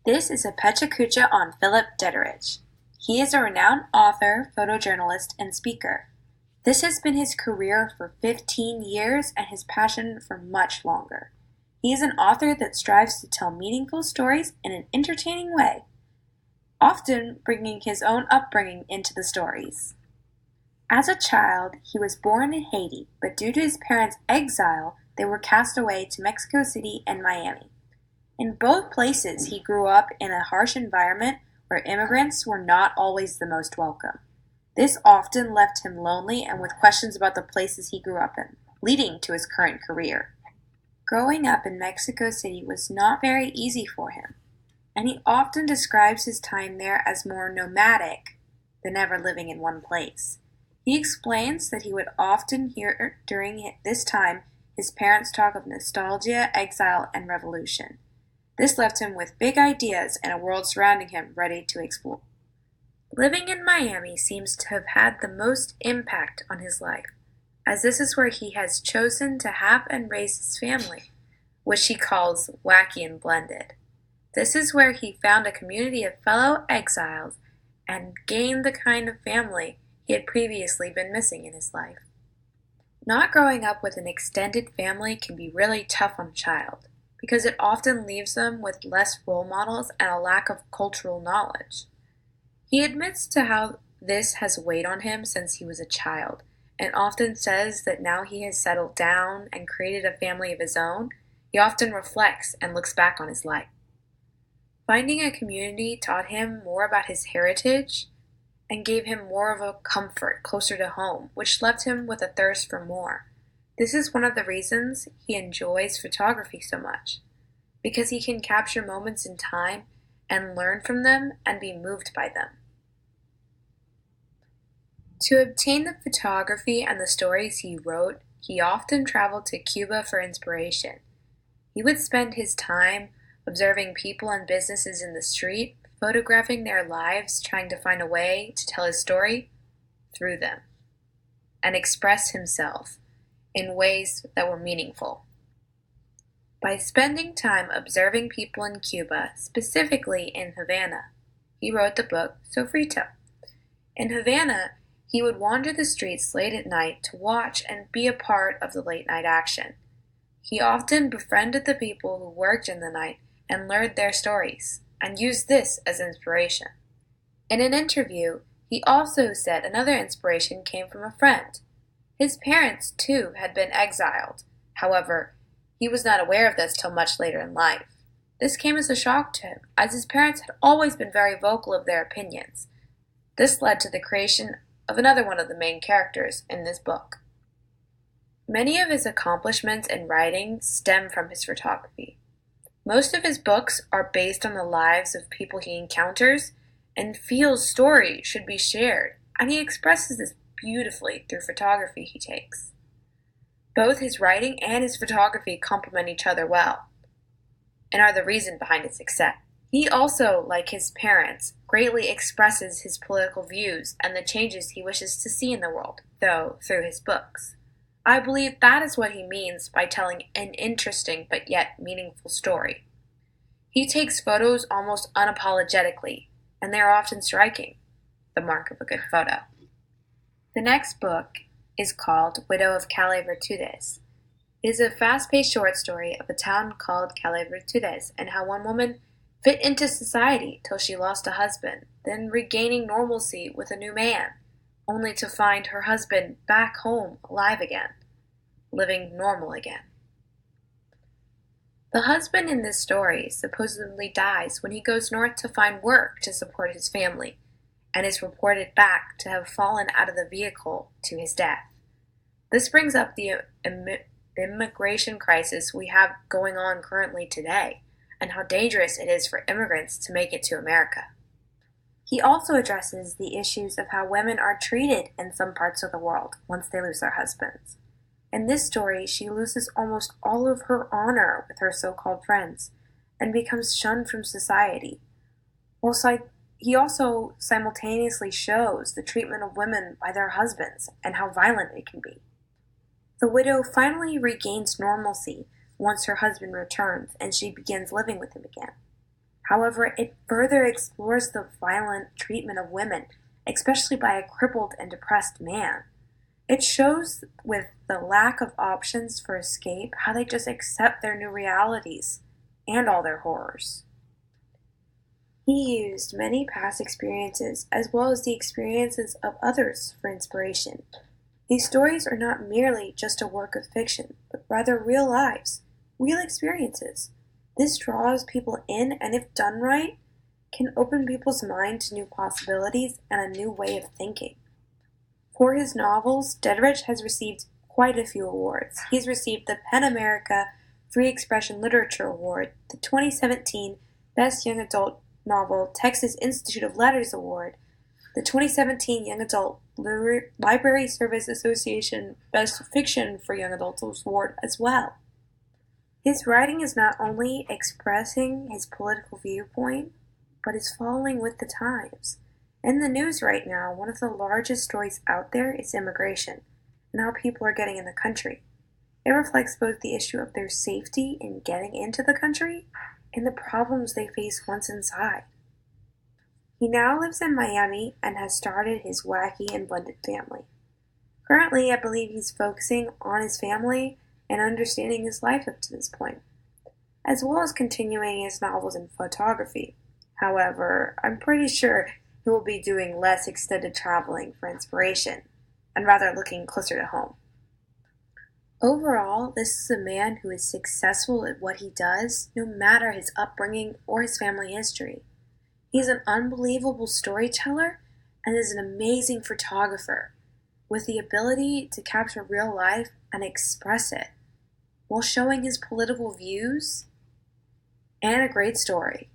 This is a Pecha Kucha on Philip Dederich. He is a renowned author, photojournalist, and speaker. This has been his career for 15 years and his passion for much longer. He is an author that strives to tell meaningful stories in an entertaining way, often bringing his own upbringing into the stories. As a child, he was born in Haiti, but due to his parents' exile, they were cast away to Mexico City and Miami. In both places, he grew up in a harsh environment where immigrants were not always the most welcome. This often left him lonely and with questions about the places he grew up in, leading to his current career. Growing up in Mexico City was not very easy for him, and he often describes his time there as more nomadic than ever living in one place. He explains that he would often hear during this time his parents talk of nostalgia, exile, and revolution. This left him with big ideas and a world surrounding him ready to explore. Living in Miami seems to have had the most impact on his life, as this is where he has chosen to have and raise his family, which he calls wacky and blended. This is where he found a community of fellow exiles and gained the kind of family he had previously been missing in his life. Not growing up with an extended family can be really tough on a child, because it often leaves them with less role models and a lack of cultural knowledge. He admits to how this has weighed on him since he was a child, and often says that now he has settled down and created a family of his own, he often reflects and looks back on his life. Finding a community taught him more about his heritage and gave him more of a comfort closer to home, which left him with a thirst for more. This is one of the reasons he enjoys photography so much, because he can capture moments in time and learn from them and be moved by them. To obtain the photography and the stories he wrote, he often traveled to Cuba for inspiration. He would spend his time observing people and businesses in the street, photographing their lives, trying to find a way to tell his story through them, and express himself in ways that were meaningful. By spending time observing people in Cuba, specifically in Havana, he wrote the book Sofrito. In Havana, he would wander the streets late at night to watch and be a part of the late-night action. He often befriended the people who worked in the night and learned their stories, and used this as inspiration. In an interview, he also said another inspiration came from a friend. His parents, too, had been exiled. However, he was not aware of this till much later in life. This came as a shock to him, as his parents had always been very vocal of their opinions. This led to the creation of another one of the main characters in this book. Many of his accomplishments in writing stem from his photography. Most of his books are based on the lives of people he encounters and feels story should be shared, and he expresses this beautifully through photography he takes. Both his writing and his photography complement each other well, and are the reason behind his success. He also, like his parents, greatly expresses his political views and the changes he wishes to see in the world, though through his books. I believe that is what he means by telling an interesting but yet meaningful story. He takes photos almost unapologetically, and they are often striking, the mark of a good photo. The next book is called Widow of Calle Virtudes. It is a fast-paced short story of a town called Calle Virtudes and how one woman fit into society till she lost a husband, then regaining normalcy with a new man, only to find her husband back home alive again, living normal again. The husband in this story supposedly dies when he goes north to find work to support his family, and is reported back to have fallen out of the vehicle to his death. This brings up the immigration crisis we have going on currently today, and how dangerous it is for immigrants to make it to America. He also addresses the issues of how women are treated in some parts of the world once they lose their husbands. In this story, she loses almost all of her honor with her so-called friends, and becomes shunned from society. He also simultaneously shows the treatment of women by their husbands and how violent it can be. The widow finally regains normalcy once her husband returns and she begins living with him again. However, it further explores the violent treatment of women, especially by a crippled and depressed man. It shows, with the lack of options for escape, how they just accept their new realities and all their horrors. He used many past experiences as well as the experiences of others for inspiration. These stories are not merely just a work of fiction, but rather real lives, real experiences. This draws people in, and if done right, can open people's mind to new possibilities and a new way of thinking. For his novels, Deatherage has received quite a few awards. He's received the PEN America Free Expression Literature Award, the 2017 Best Young Adult Novel Texas Institute of Letters Award, the 2017 Young Adult Library Service Association Best Fiction for Young Adults Award as well. His writing is not only expressing his political viewpoint, but is following with the times. In the news right now, one of the largest stories out there is immigration and how people are getting in the country. It reflects both the issue of their safety in getting into the country and the problems they face once inside. He now lives in Miami and has started his wacky and blended family. Currently, I believe he's focusing on his family and understanding his life up to this point, as well as continuing his novels and photography. However, I'm pretty sure he will be doing less extended traveling for inspiration, and rather looking closer to home. Overall, this is a man who is successful at what he does, no matter his upbringing or his family history. He's an unbelievable storyteller and is an amazing photographer, with the ability to capture real life and express it, while showing his political views and a great story.